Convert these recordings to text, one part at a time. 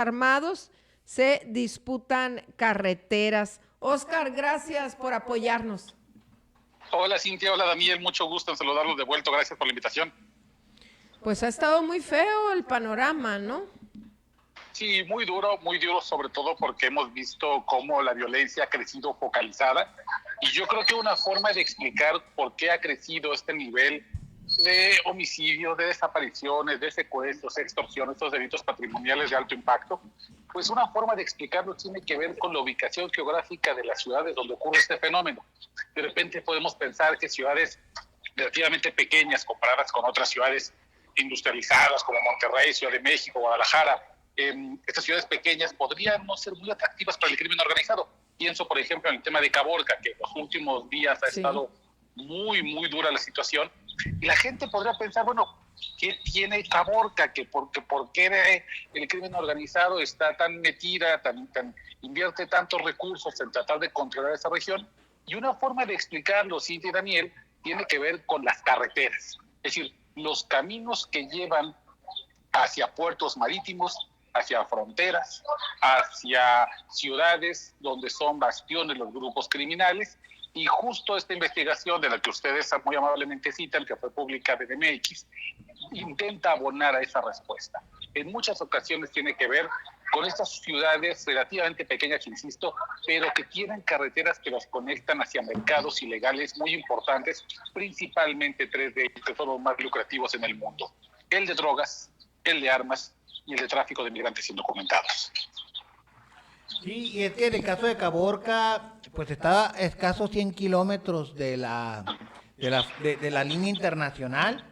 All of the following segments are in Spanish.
armados se disputan carreteras. Oscar, gracias por apoyarnos. Hola Cintia, hola Daniel, mucho gusto en saludarlos de vuelta, gracias por la invitación. Pues ha estado muy feo el panorama, ¿no? Sí, muy duro sobre todo porque hemos visto cómo la violencia ha crecido focalizada y yo creo que una forma de explicar por qué ha crecido este nivel de homicidios, de desapariciones, de secuestros, extorsiones, estos delitos patrimoniales de alto impacto, pues una forma de explicarlo tiene que ver con la ubicación geográfica de las ciudades donde ocurre este fenómeno. De repente podemos pensar que ciudades relativamente pequeñas comparadas con otras ciudades industrializadas como Monterrey, Ciudad de México, Guadalajara, estas ciudades pequeñas podrían no ser muy atractivas para el crimen organizado. Pienso, por ejemplo, en el tema de Caborca, que en los últimos días ha estado muy dura la situación, y la gente podría pensar, bueno, ¿qué tiene Caborca? ¿Por qué el crimen organizado está tan metida, invierte tantos recursos en tratar de controlar esa región? Y una forma de explicarlo, Cintia y Daniel, tiene que ver con las carreteras. Es decir, los caminos que llevan hacia puertos marítimos, hacia fronteras, hacia ciudades donde son bastiones los grupos criminales, y justo esta investigación de la que ustedes muy amablemente citan, que fue publicada en MX, intenta abonar a esa respuesta. En muchas ocasiones tiene que ver con estas ciudades relativamente pequeñas, insisto, pero que tienen carreteras que las conectan hacia mercados ilegales muy importantes, principalmente tres de ellos que son los más lucrativos en el mundo: el de drogas, el de armas y el de tráfico de migrantes indocumentados. Sí, y es que en el caso de Caborca, pues está a escasos 100 kilómetros de la línea internacional.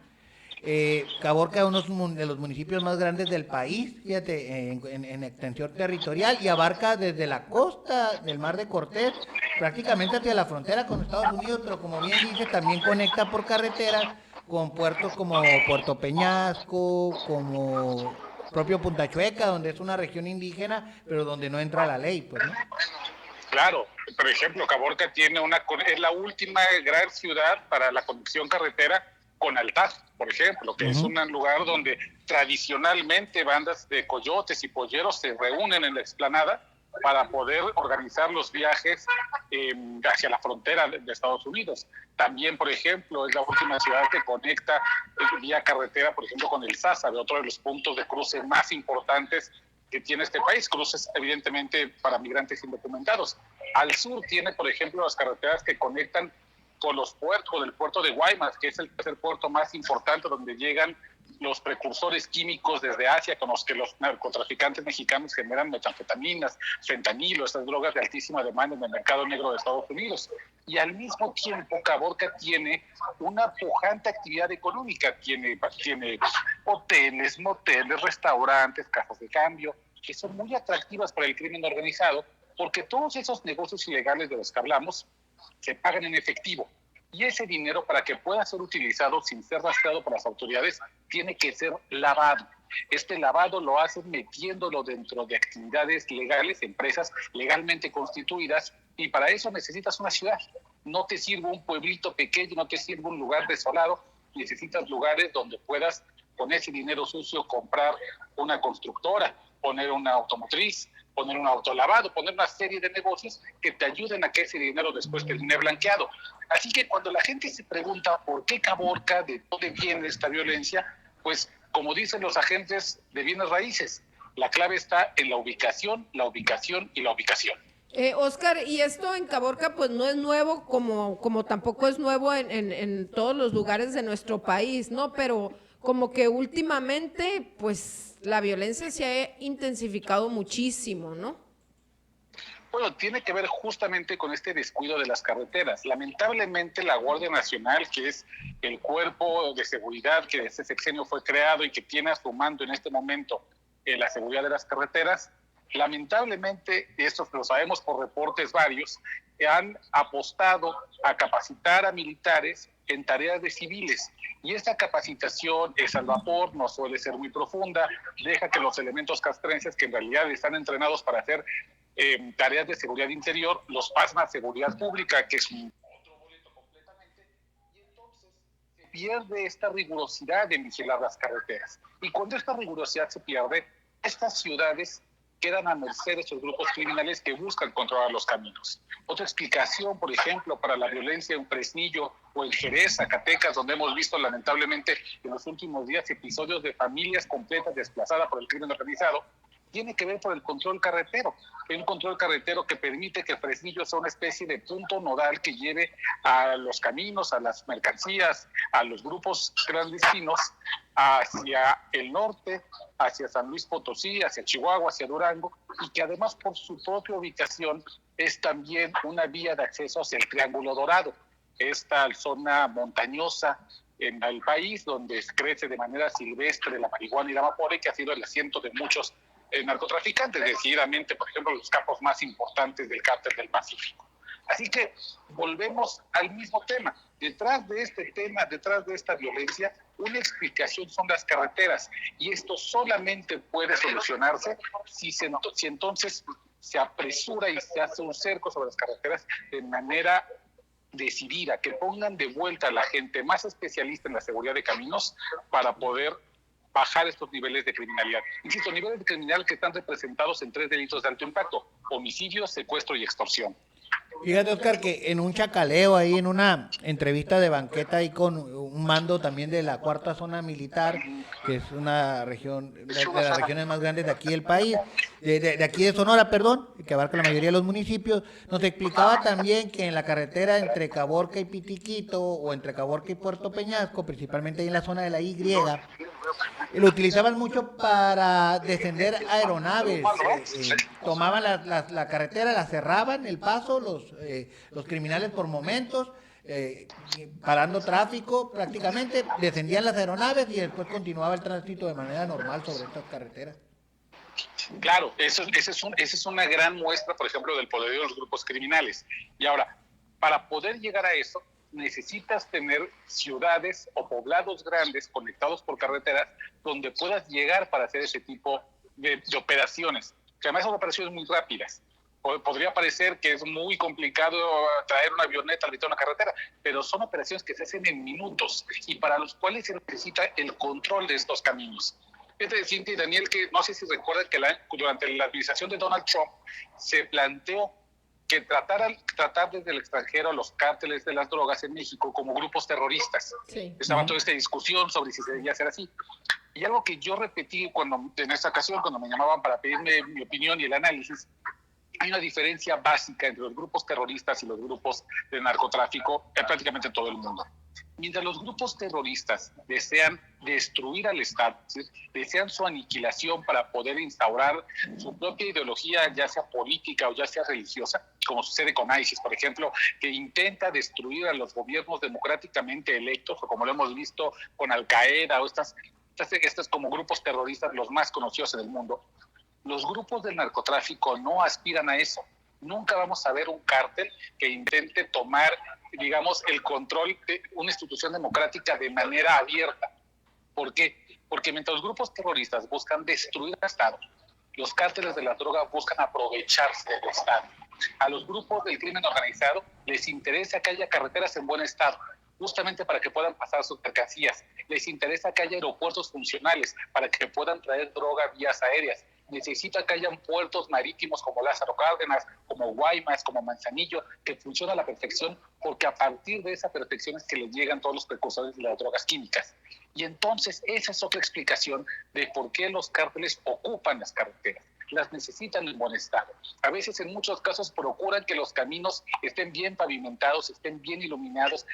Caborca es uno de los municipios más grandes del país, fíjate, en extensión territorial, y abarca desde la costa del Mar de Cortés prácticamente hacia la frontera con Estados Unidos, pero como bien dice, también conecta por carreteras con puertos como Puerto Peñasco, como propio Punta Chueca, donde es una región indígena, pero donde no entra la ley, pues, ¿no? Claro, por ejemplo, Caborca es la última gran ciudad para la conexión carretera con Altaz, por ejemplo, que es un lugar donde tradicionalmente bandas de coyotes y polleros se reúnen en la explanada para poder organizar los viajes hacia la frontera de Estados Unidos. También, por ejemplo, es la última ciudad que conecta vía carretera, por ejemplo, con el Sázabe, otro de los puntos de cruce más importantes que tiene este país, cruces evidentemente para migrantes indocumentados. Al sur tiene, por ejemplo, las carreteras que conectan con los puertos, con el puerto de Guaymas, que es el tercer puerto más importante donde llegan los precursores químicos desde Asia, con los que los narcotraficantes mexicanos generan metanfetaminas, fentanilo, estas drogas de altísima demanda en el mercado negro de Estados Unidos. Y al mismo tiempo, Caborca tiene una pujante actividad económica, tiene hoteles, moteles, restaurantes, casas de cambio, que son muy atractivas para el crimen organizado, porque todos esos negocios ilegales de los que hablamos se pagan en efectivo. Y ese dinero, para que pueda ser utilizado sin ser rastreado por las autoridades, tiene que ser lavado. Este lavado lo hacen metiéndolo dentro de actividades legales, empresas legalmente constituidas, y para eso necesitas una ciudad. No te sirve un pueblito pequeño, no te sirve un lugar desolado, necesitas lugares donde puedas con ese dinero sucio comprar una constructora, poner una automotriz, poner un autolavado, poner una serie de negocios que te ayuden a que ese dinero después termine blanqueado. Así que cuando la gente se pregunta por qué Caborca, de dónde viene esta violencia, pues como dicen los agentes de bienes raíces, la clave está en la ubicación y la ubicación. Oscar, y esto en Caborca pues no es nuevo, como tampoco es nuevo en todos los lugares de nuestro país, ¿no? Pero como que últimamente pues la violencia se ha intensificado muchísimo, ¿no? Bueno, tiene que ver justamente con este descuido de las carreteras. Lamentablemente la Guardia Nacional, que es el cuerpo de seguridad que este sexenio fue creado y que tiene a su mando en este momento la seguridad de las carreteras, lamentablemente, esto lo sabemos por reportes varios, han apostado a capacitar a militares en tareas de civiles. Y esta capacitación es al vapor, no suele ser muy profunda, deja que los elementos castrenses, que en realidad están entrenados para hacer tareas de seguridad interior, los pasan a seguridad pública, que es otro boleto completamente, y entonces se pierde esta rigurosidad de vigilar las carreteras. Y cuando esta rigurosidad se pierde, estas ciudades quedan a merced de estos grupos criminales que buscan controlar los caminos. Otra explicación, por ejemplo, para la violencia en Fresnillo o en Jerez, Zacatecas, donde hemos visto lamentablemente en los últimos días episodios de familias completas desplazadas por el crimen organizado, tiene que ver por el control carretero. Hay un control carretero que permite que Fresnillo sea una especie de punto nodal que lleve a los caminos, a las mercancías, a los grupos clandestinos hacia el norte, hacia San Luis Potosí, hacia Chihuahua, hacia Durango, y que además por su propia ubicación es también una vía de acceso hacia el Triángulo Dorado, esta zona montañosa en el país donde crece de manera silvestre la marihuana y la amapola, y que ha sido el asiento de muchos narcotraficantes, decididamente, por ejemplo, los capos más importantes del cártel del Pacífico. Así que volvemos al mismo tema. Detrás de este tema, detrás de esta violencia, una explicación son las carreteras, y esto solamente puede solucionarse si entonces se apresura y se hace un cerco sobre las carreteras de manera decidida, que pongan de vuelta a la gente más especialista en la seguridad de caminos para poder bajar estos niveles de criminalidad. Insisto, niveles de criminalidad que están representados en 3 delitos de alto impacto: homicidio, secuestro y extorsión. Fíjate, Oscar, que en un chacaleo ahí, en una entrevista de banqueta ahí con un mando también de la 4ª Zona Militar, que es una región, de las regiones más grandes de aquí del país, de aquí de Sonora, perdón, que abarca la mayoría de los municipios, nos explicaba también que en la carretera entre Caborca y Pitiquito, o entre Caborca y Puerto Peñasco, principalmente ahí en la zona de la Y, lo utilizaban mucho para descender aeronaves. Tomaban la carretera, la cerraban el paso, los criminales por momentos, parando tráfico prácticamente, descendían las aeronaves y después continuaba el tránsito de manera normal sobre estas carreteras. Claro, esa es una gran muestra, por ejemplo, del poderío de los grupos criminales. Y ahora, para poder llegar a eso, necesitas tener ciudades o poblados grandes conectados por carreteras donde puedas llegar para hacer ese tipo de operaciones, que además son operaciones muy rápidas. Podría parecer que es muy complicado traer una avioneta a una carretera, pero son operaciones que se hacen en minutos y para los cuales se necesita el control de estos caminos. Es de Cintia y Daniel, que no sé si recuerdan que durante la administración de Donald Trump se planteó que tratar desde el extranjero a los cárteles de las drogas en México como grupos terroristas. Sí. Estaba toda esta discusión sobre si se debía hacer así. Y algo que yo repetí en esta ocasión, cuando me llamaban para pedirme mi opinión y el análisis, hay una diferencia básica entre los grupos terroristas y los grupos de narcotráfico prácticamente en todo el mundo. Mientras los grupos terroristas desean destruir al Estado, desean su aniquilación para poder instaurar su propia ideología, ya sea política o ya sea religiosa, como sucede con ISIS, por ejemplo, que intenta destruir a los gobiernos democráticamente electos, o como lo hemos visto con Al-Qaeda o estas como grupos terroristas los más conocidos en el mundo. Los grupos del narcotráfico no aspiran a eso. Nunca vamos a ver un cártel que intente tomar, digamos, el control de una institución democrática de manera abierta. ¿Por qué? Porque mientras los grupos terroristas buscan destruir al Estado, los cárteles de la droga buscan aprovecharse del Estado. A los grupos del crimen organizado les interesa que haya carreteras en buen estado, justamente para que puedan pasar sus mercancías. Les interesa que haya aeropuertos funcionales para que puedan traer droga vías aéreas. Necesita que hayan puertos marítimos como Lázaro Cárdenas, como Guaymas, como Manzanillo, que funcionen a la perfección, porque a partir de esa perfección es que les llegan todos los precursores de las drogas químicas. Y entonces esa es otra explicación de por qué los cárteles ocupan las carreteras. Las necesitan en buen estado. A veces, en muchos casos, procuran que los caminos estén bien pavimentados, estén bien iluminados,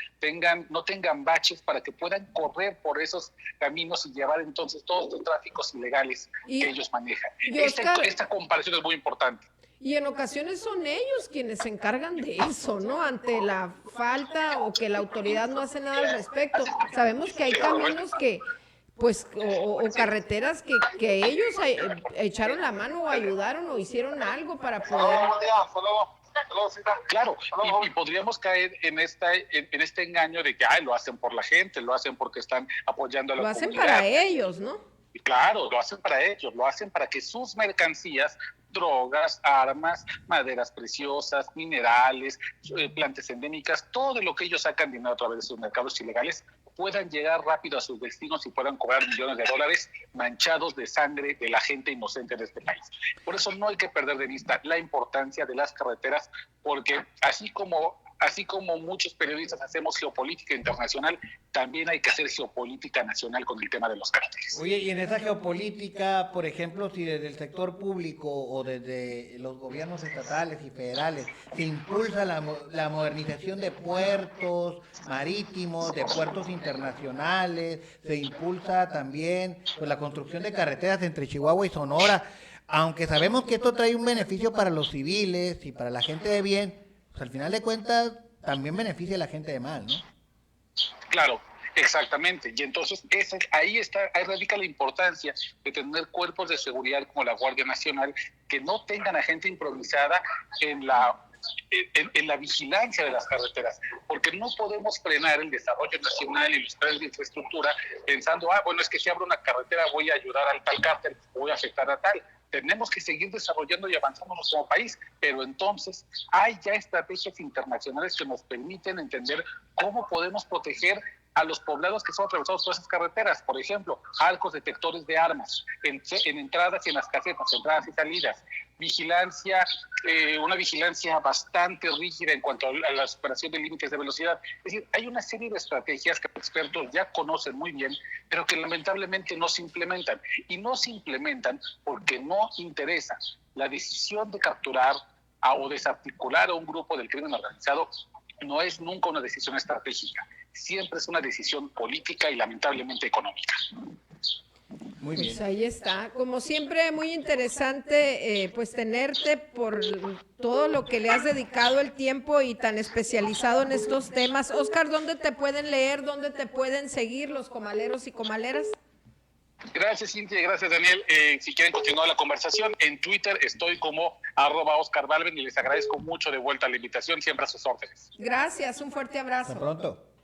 no tengan baches para que puedan correr por esos caminos y llevar entonces todos los tráficos ilegales que ellos manejan. Esta comparación es muy importante. Y en ocasiones son ellos quienes se encargan de eso, ¿no? Ante la falta o que la autoridad no hace nada al respecto. Sabemos que hay caminos que pues o carreteras que ellos echaron la mano o ayudaron o hicieron algo para poder... Claro, y podríamos caer en este engaño de que lo hacen por la gente, lo hacen porque están apoyando a la comunidad. Lo hacen para ellos, ¿no? Y claro, lo hacen para ellos, lo hacen para que sus mercancías, drogas, armas, maderas preciosas, minerales, plantas endémicas, todo de lo que ellos sacan dinero a través de sus mercados ilegales, puedan llegar rápido a sus destinos y puedan cobrar millones de dólares manchados de sangre de la gente inocente de este país. Por eso no hay que perder de vista la importancia de las carreteras, porque así como muchos periodistas hacemos geopolítica internacional, también hay que hacer geopolítica nacional con el tema de los carreteras. Oye, y en esa geopolítica, por ejemplo, si desde el sector público o desde los gobiernos estatales y federales se impulsa la modernización de puertos marítimos, de puertos internacionales, se impulsa también pues, la construcción de carreteras entre Chihuahua y Sonora, aunque sabemos que esto trae un beneficio para los civiles y para la gente de bien, pues al final de cuentas también beneficia a la gente de mal, ¿no? Claro, exactamente. Y entonces ahí radica la importancia de tener cuerpos de seguridad como la Guardia Nacional que no tengan a gente improvisada en la vigilancia de las carreteras, porque no podemos frenar el desarrollo nacional y los planes de infraestructura pensando, bueno, es que si abro una carretera voy a ayudar al tal cártel, voy a afectar a tal. Tenemos que seguir desarrollando y avanzándonos como país, pero entonces hay ya estrategias internacionales que nos permiten entender cómo podemos proteger a los poblados que son atravesados por esas carreteras. Por ejemplo, arcos detectores de armas en entradas y en las casetas, entradas y salidas, vigilancia, una vigilancia bastante rígida en cuanto a la superación de límites de velocidad. Es decir, hay una serie de estrategias que los expertos ya conocen muy bien, pero que lamentablemente no se implementan. Y no se implementan porque no interesa. La decisión de capturar o desarticular a un grupo del crimen organizado no es nunca una decisión estratégica, siempre es una decisión política y lamentablemente económica. Muy bien. Pues ahí está, como siempre muy interesante pues tenerte por todo lo que le has dedicado el tiempo y tan especializado en estos temas. Oscar, ¿dónde te pueden leer, dónde te pueden seguir los comaleros y comaleras? Gracias, Cintia, gracias, Daniel. Si quieren continuar la conversación, en Twitter estoy como @OscarBalven y les agradezco mucho de vuelta la invitación, siempre a sus órdenes. Gracias, un fuerte abrazo. Hasta pronto.